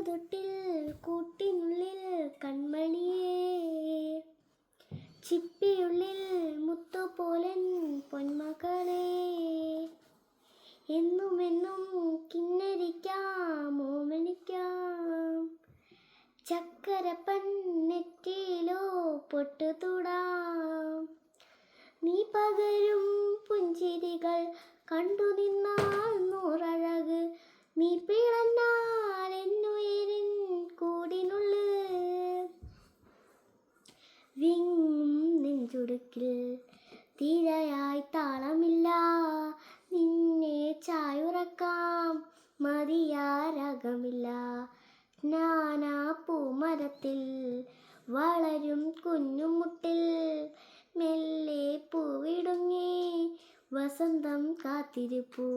തൊട്ടിൽ കൂട്ടിനുള്ളിൽ കൺമണിയേ, ചിപ്പിയുള്ളിൽ മുത്തുപോലൻ പൊന്മകളെ, എന്നുമെന്നും കിന്നരിക്കാം ഓമനിക്കാം, ചക്കരപ്പൻ നെറ്റിയിലോ പൊട്ടുതൊടാം. നീ പകരും പുഞ്ചിരികൾ കണ്ടു നിന്നാൽ നൂറഴക്, നീ പിളർന്നാൽ എന്നുയിരിൻ കൂടിനുള്ളിൽ. വിങ്ങും നെഞ്ചുടുക്കിൽ തീരയായി താളമില്ല, നിന്നെ ചായുറക്കാം മതിയാരാഗമില്ല. നാനാ പൂമരത്തിൽ വളരും കുഞ്ഞുമുട്ടിൽ മെല്ലെ പൂവിടുങ്ങി വസന്തം കാത്തിരിപ്പൂ.